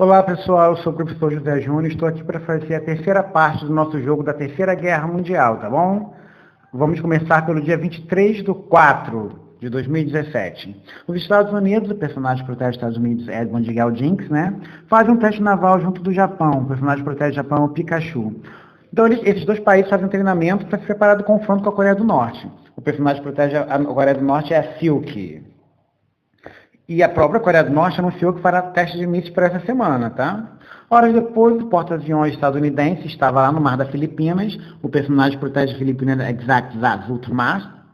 Olá pessoal, eu sou o professor José Júnior e estou aqui para fazer a terceira parte do nosso jogo da Terceira Guerra Mundial, tá bom? Vamos começar pelo dia 23/4/2017. Os Estados Unidos, o personagem que protege os Estados Unidos é Edmund Jinx, né? Faz um teste naval junto do Japão, o personagem que protege o Japão é o Pikachu. Então esses dois países fazem um treinamento para se preparar do confronto com a Coreia do Norte. O personagem que protege a Coreia do Norte é a Silk. E a própria Coreia do Norte anunciou que fará teste de mísseis para essa semana, tá? Horas depois, o porta-aviões estadunidense estava lá no mar das Filipinas, o personagem que protege as Filipinas é Exact Zultmar,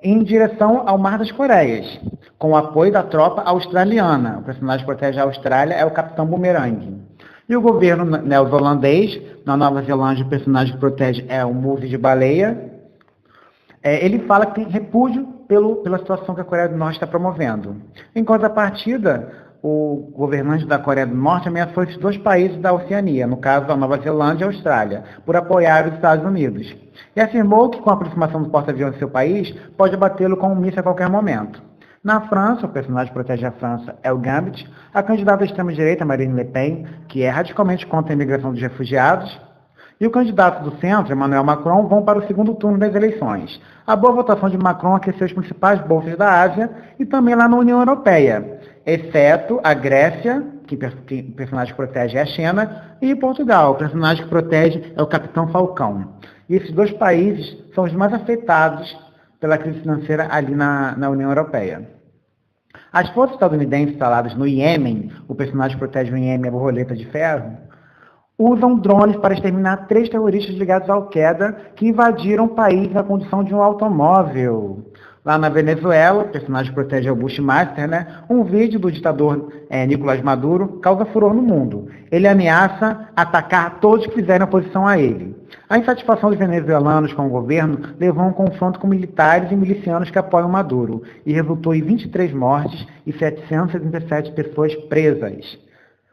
em direção ao Mar das Coreias, com o apoio da tropa australiana. O personagem que protege a Austrália é o Capitão Boomerang. E o governo neozelandês, na Nova Zelândia, o personagem que protege é o Muse de Baleia. Ele fala que tem repúdio pela situação que a Coreia do Norte está promovendo. Em contrapartida, o governante da Coreia do Norte ameaçou esses dois países da Oceania, no caso a Nova Zelândia e a Austrália, por apoiar os Estados Unidos. E afirmou que com a aproximação do porta-aviões do seu país, pode abatê-lo com um míssil a qualquer momento. Na França, o personagem que protege a França é o Gambit, a candidata à extrema-direita, Marine Le Pen, que é radicalmente contra a imigração dos refugiados, e o candidato do centro, Emmanuel Macron, vão para o segundo turno das eleições. A boa votação de Macron aqueceu as principais bolsas da Ásia e também lá na União Europeia, exceto a Grécia, que o personagem que protege é a China, e Portugal, o personagem que protege é o Capitão Falcão. E esses dois países são os mais afetados pela crise financeira ali na União Europeia. As forças estadunidenses instaladas no Iêmen, o personagem que protege o Iêmen é a Borboleta de Ferro, usam drones para exterminar 3 terroristas ligados à Al-Qaeda que invadiram o país na condição de um automóvel. Lá na Venezuela, o personagem que protege é o Bushmaster, né? Um vídeo do ditador Nicolás Maduro causa furor no mundo. Ele ameaça atacar todos que fizerem oposição a ele. A insatisfação dos venezuelanos com o governo levou a um confronto com militares e milicianos que apoiam Maduro e resultou em 23 mortes e 777 pessoas presas.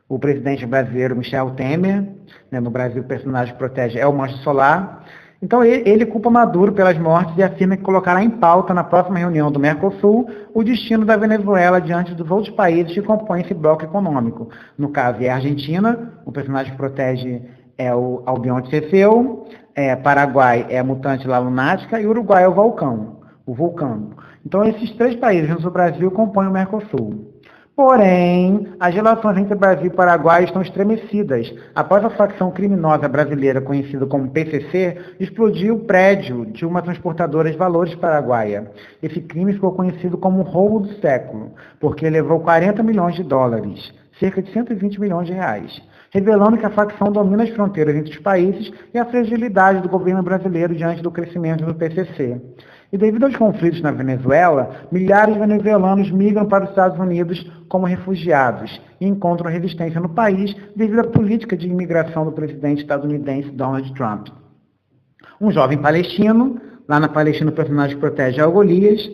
O presidente brasileiro Michel Temer, né, no Brasil o personagem que protege é o Mancho Solar. Então ele culpa Maduro pelas mortes e afirma que colocará em pauta na próxima reunião do Mercosul o destino da Venezuela diante dos outros países que compõem esse bloco econômico. No caso é a Argentina, o personagem que protege é o Albion Teseu, Paraguai é a Mutante La Lunática e Uruguai é o Vulcão. Então esses 3 países junto ao Brasil compõem o Mercosul. Porém, as relações entre Brasil e Paraguai estão estremecidas após a facção criminosa brasileira conhecida como PCC explodir o prédio de uma transportadora de valores paraguaia. Esse crime ficou conhecido como o roubo do século, porque levou 40 milhões de dólares, cerca de 120 milhões de reais, revelando que a facção domina as fronteiras entre os países e a fragilidade do governo brasileiro diante do crescimento do PCC. E devido aos conflitos na Venezuela, milhares de venezuelanos migram para os Estados Unidos como refugiados e encontram resistência no país devido à política de imigração do presidente estadunidense Donald Trump. Um jovem palestino, lá na Palestina o personagem que protege é o Golias,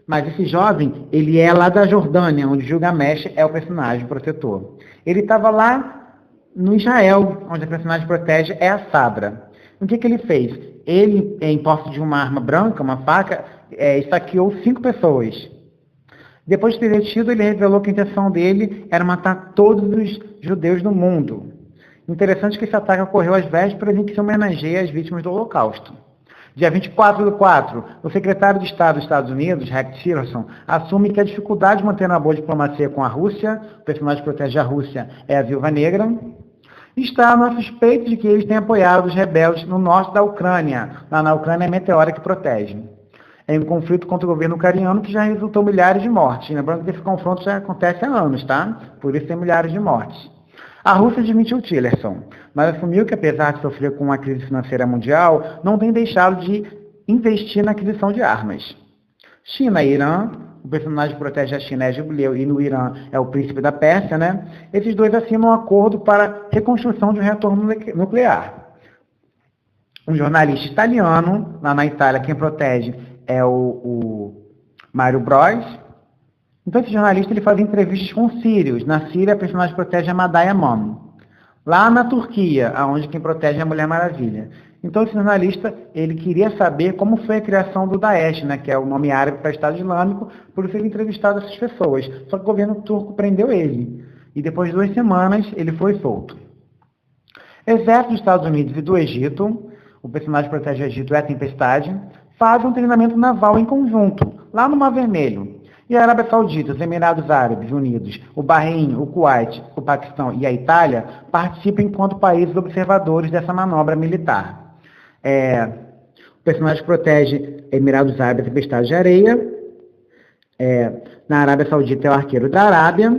mas esse jovem, ele é lá da Jordânia, onde Gilgamesh é o personagem protetor. Ele estava lá no Israel, onde a personagem que protege é a Sabra. O que ele fez? Ele, em posse de uma arma branca, uma faca, esfaqueou 5 pessoas. Depois de ter detido, ele revelou que a intenção dele era matar todos os judeus do mundo. Interessante que esse ataque ocorreu às vésperas em que se homenageia as vítimas do Holocausto. Dia 24/4, o secretário de Estado dos Estados Unidos, Rex Tillerson, assume que a dificuldade de manter uma boa diplomacia com a Rússia, o personagem que protege a Rússia é a Viúva Negra, está na suspeita de que eles têm apoiado os rebeldes no norte da Ucrânia. Lá na Ucrânia é Meteora que protege. É um conflito contra o governo ucraniano que já resultou milhares de mortes. Lembrando que esse confronto já acontece há anos, tá? Por isso tem milhares de mortes. A Rússia admitiu Tillerson, mas assumiu que apesar de sofrer com uma crise financeira mundial, não tem deixado de investir na aquisição de armas. China e Irã, o personagem que protege a China é Jubileu e no Irã é o príncipe da Pérsia, né? Esses dois assinam um acordo para a reconstrução de um retorno nuclear. Um jornalista italiano, lá na Itália, quem protege é o Mário Bros. Então esse jornalista ele faz entrevistas com sírios. Na Síria, a personagem que protege é a Madaya Mom. Lá na Turquia, onde quem protege é a Mulher Maravilha. Então esse jornalista, ele queria saber como foi a criação do Daesh, né, que é o nome árabe para Estado Islâmico, por isso ele entrevistado essas pessoas. Só que o governo turco prendeu ele. e depois de 2 semanas ele foi solto. Exército dos Estados Unidos e do Egito, o personagem que protege o Egito é a Tempestade, fazem um treinamento naval em conjunto, lá no Mar Vermelho. E a Arábia Saudita, os Emirados Árabes Unidos, o Bahrein, o Kuwait, o Paquistão e a Itália participam enquanto países observadores dessa manobra militar. O personagem que protege Emirados Árabes e Tempestade de Areia. Na Arábia Saudita é o Arqueiro da Arábia.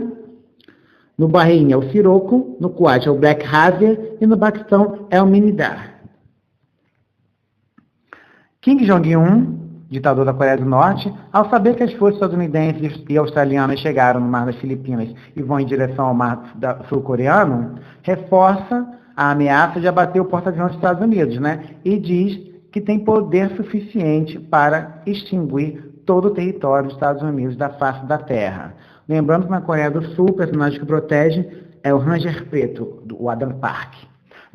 No Bahrein é o Siroco. No Kuwait é o Black Hazer. E no Paquistão é o Minidar. Kim Jong-un, ditador da Coreia do Norte, ao saber que as forças estadunidenses e australianas chegaram no Mar das Filipinas e vão em direção ao Mar Sul-Coreano, reforça a ameaça de abater o porta-aviões dos Estados Unidos, né? E diz que tem poder suficiente para extinguir todo o território dos Estados Unidos da face da Terra. Lembrando que na Coreia do Sul, o personagem que protege é o Ranger Preto, o Adam Park.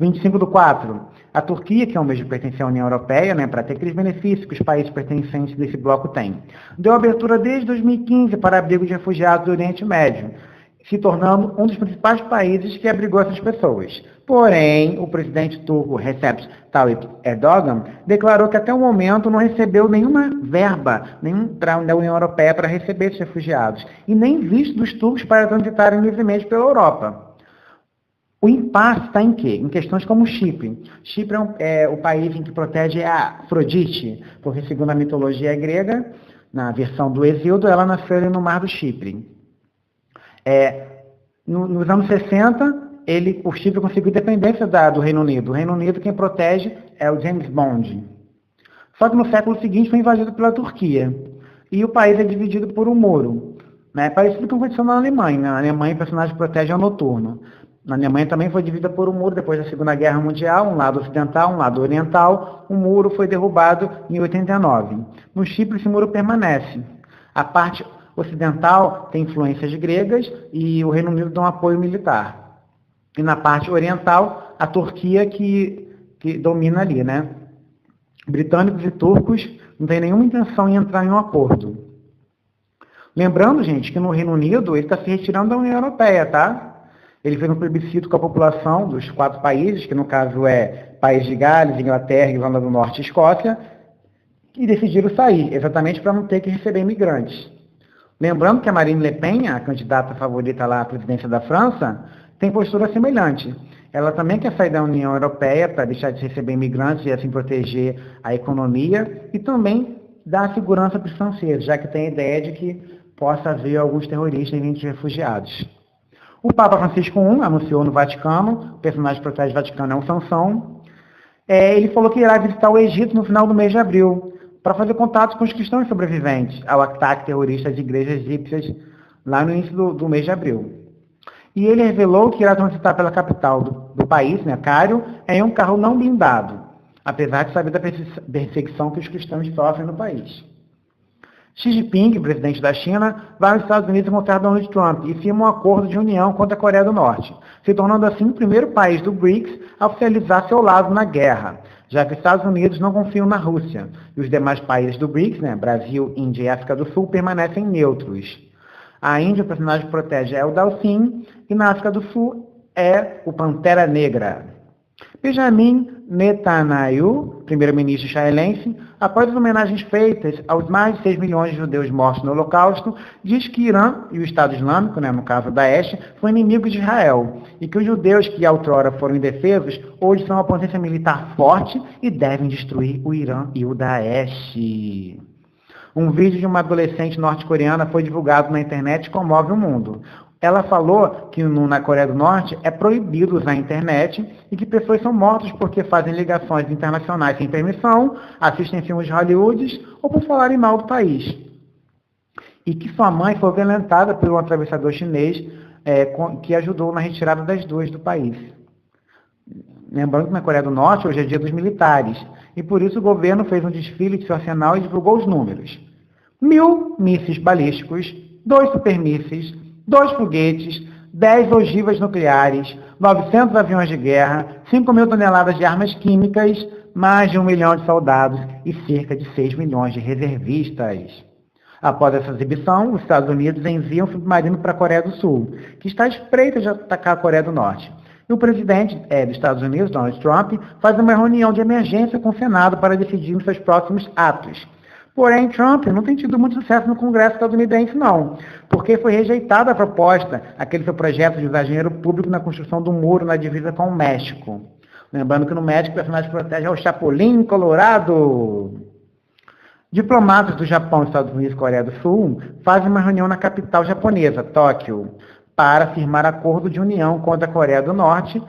25/4. A Turquia, que é um mês de pertencer à União Europeia, né, para ter aqueles benefícios que os países pertencentes desse bloco têm, deu abertura desde 2015 para abrigo de refugiados do Oriente Médio, se tornando um dos principais países que abrigou essas pessoas. Porém, o presidente turco Recep Tayyip Erdogan declarou que até o momento não recebeu nenhuma verba da União Europeia para receber esses refugiados, e nem visto dos turcos para transitarem livremente pela Europa. O impasse está em quê? Em questões como Chipre. Chipre é o país em que protege a Afrodite, porque segundo a mitologia grega, na versão do Exíodo, ela nasceu ali no Mar do Chipre. Nos anos 60, o Chipre conseguiu independência do Reino Unido. O Reino Unido quem protege é o James Bond. Só que no século seguinte foi invadido pela Turquia. E o país é dividido por um muro. Né? Parecido com o que aconteceu na Alemanha. Na Alemanha o personagem protege ao noturno. Na Alemanha também foi dividida por um muro depois da Segunda Guerra Mundial, um lado ocidental, um lado oriental. O muro foi derrubado em 89. No Chipre, esse muro permanece. A parte ocidental tem influências gregas e o Reino Unido dá um apoio militar. E na parte oriental, a Turquia que domina ali, né? Britânicos e turcos não têm nenhuma intenção em entrar em um acordo. Lembrando, gente, que no Reino Unido ele está se retirando da União Europeia, tá? Ele fez um plebiscito com a população dos 4 países, que no caso é País de Gales, Inglaterra, Irlanda do Norte e Escócia, e decidiram sair, exatamente para não ter que receber imigrantes. Lembrando que a Marine Le Pen, a candidata favorita lá à presidência da França, tem postura semelhante. Ela também quer sair da União Europeia para deixar de receber imigrantes e assim proteger a economia e também dar segurança para os franceses, já que tem a ideia de que possa haver alguns terroristas vindo de refugiados. O Papa Francisco I anunciou no Vaticano, o personagem que protege o Vaticano é um Sansão, ele falou que irá visitar o Egito no final do mês de abril, para fazer contato com os cristãos sobreviventes ao ataque terrorista às igrejas egípcias lá no início do mês de abril. E ele revelou que irá transitar pela capital do país, né, Cairo, em um carro não blindado, apesar de saber da perseguição que os cristãos sofrem no país. Xi Jinping, presidente da China, vai aos Estados Unidos encontrar Donald Trump e firma um acordo de união contra a Coreia do Norte, se tornando assim o primeiro país do BRICS a oficializar seu lado na guerra, já que os Estados Unidos não confiam na Rússia, e os demais países do BRICS, né, Brasil, Índia e África do Sul, permanecem neutros. A Índia, o personagem que protege é o Dalsin, e na África do Sul é o Pantera Negra. Benjamin Netanyahu, primeiro-ministro israelense, após as homenagens feitas aos mais de 6 milhões de judeus mortos no Holocausto, diz que Irã e o Estado Islâmico, né, no caso Daesh, são inimigos de Israel, e que os judeus que outrora foram indefesos, hoje são uma potência militar forte e devem destruir o Irã e o Daesh. Um vídeo de uma adolescente norte-coreana foi divulgado na internet e comove o mundo. Ela falou que na Coreia do Norte é proibido usar a internet e que pessoas são mortas porque fazem ligações internacionais sem permissão, assistem filmes de Hollywood ou por falarem mal do país. E que sua mãe foi violentada por um atravessador chinês que ajudou na retirada das duas do país. Lembrando que na Coreia do Norte hoje é dia dos militares e por isso o governo fez um desfile de seu arsenal e divulgou os números. 1.000 mísseis balísticos, 2 supermísseis, 2 foguetes, 10 ogivas nucleares, 900 aviões de guerra, 5.000 toneladas de armas químicas, mais de 1 milhão de soldados e cerca de 6 milhões de reservistas. Após essa exibição, os Estados Unidos enviam um submarino para a Coreia do Sul, que está à espreita de atacar a Coreia do Norte. E o presidente dos Estados Unidos, Donald Trump, faz uma reunião de emergência com o Senado para decidir os seus próximos atos. Porém, Trump não tem tido muito sucesso no Congresso estadunidense, não, porque foi rejeitada a proposta, aquele seu projeto de usar dinheiro público na construção do muro na divisa com o México. Lembrando que no México o personagem que protege é o Chapolin Colorado. Diplomatas do Japão, Estados Unidos e Coreia do Sul fazem uma reunião na capital japonesa, Tóquio, para firmar acordo de união contra a Coreia do Norte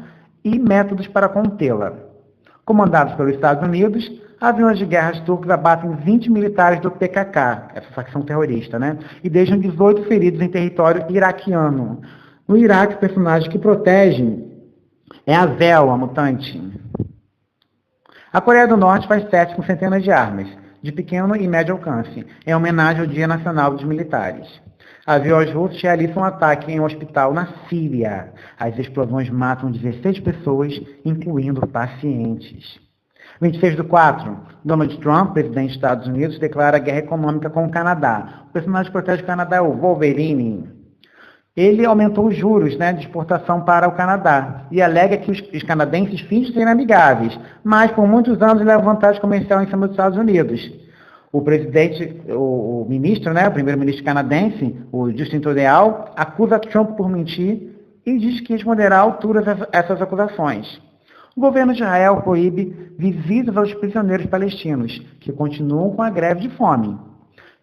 e métodos para contê-la. Comandados pelos Estados Unidos, aviões de guerra turcos abatem 20 militares do PKK, essa facção terrorista, né? E deixam 18 feridos em território iraquiano. No Iraque, o personagem que protege é a Vel, a mutante. A Coreia do Norte faz testes com centenas de armas, de pequeno e médio alcance, em homenagem ao Dia Nacional dos Militares. Aviões russos realizam um ataque em um hospital na Síria. As explosões matam 16 pessoas, incluindo pacientes. 26/4, Donald Trump, presidente dos Estados Unidos, declara guerra econômica com o Canadá. O personagem que protege o Canadá é o Wolverine. Ele aumentou os juros, de exportação para o Canadá e alega que os canadenses fingem serem amigáveis, mas por muitos anos leva vantagem comercial em cima dos Estados Unidos. O presidente, o ministro, o primeiro-ministro canadense, o Justin Trudeau, acusa Trump por mentir e diz que responderá à altura essas acusações. O governo de Israel proíbe visitas aos prisioneiros palestinos, que continuam com a greve de fome.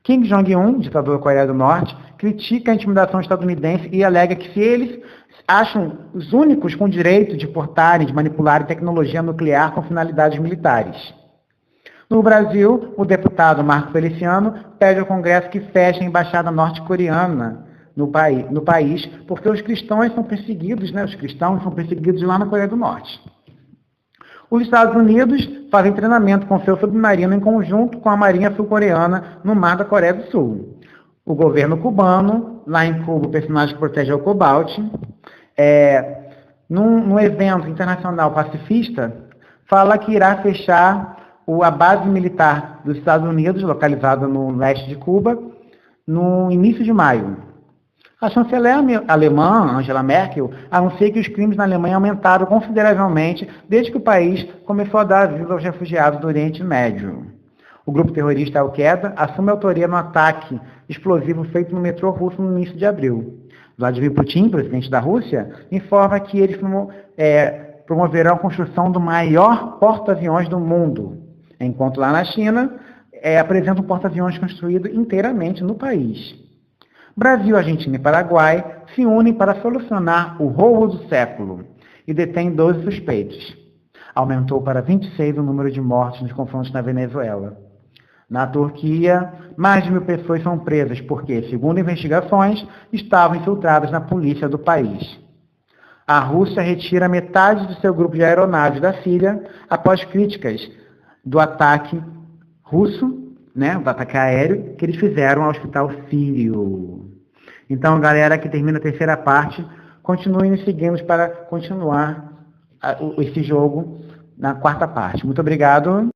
Kim Jong-un, ditador da Coreia do Norte, critica a intimidação estadunidense e alega que se eles acham os únicos com direito de portarem, de manipularem tecnologia nuclear com finalidades militares. No Brasil, o deputado Marco Feliciano pede ao Congresso que feche a embaixada norte-coreana no país, porque os cristãos são perseguidos, os cristãos são perseguidos lá na Coreia do Norte. Os Estados Unidos fazem treinamento com seu submarino em conjunto com a Marinha Sul-Coreana no mar da Coreia do Sul. O governo cubano, lá em Cuba, o personagem que protege é o Cobalt, num evento internacional pacifista, fala que irá fechar a base militar dos Estados Unidos, localizada no leste de Cuba, no início de maio. A chanceler alemã, Angela Merkel, anuncia que os crimes na Alemanha aumentaram consideravelmente desde que o país começou a dar asilo aos refugiados do Oriente Médio. O grupo terrorista Al-Qaeda assume a autoria no ataque explosivo feito no metrô russo no início de abril. Vladimir Putin, presidente da Rússia, informa que eles promoverão a construção do maior porta-aviões do mundo, enquanto lá na China apresenta um porta-aviões construído inteiramente no país. Brasil, Argentina e Paraguai se unem para solucionar o roubo do século e detêm 12 suspeitos. Aumentou para 26 o número de mortes nos confrontos na Venezuela. Na Turquia, mais de 1.000 pessoas são presas porque, segundo investigações, estavam infiltradas na polícia do país. A Rússia retira metade do seu grupo de aeronaves da Síria após críticas do ataque russo, do ataque aéreo que eles fizeram ao hospital sírio. Então, galera, aqui termina a terceira parte. Continuem nos seguindo para continuar esse jogo na quarta parte. Muito obrigado.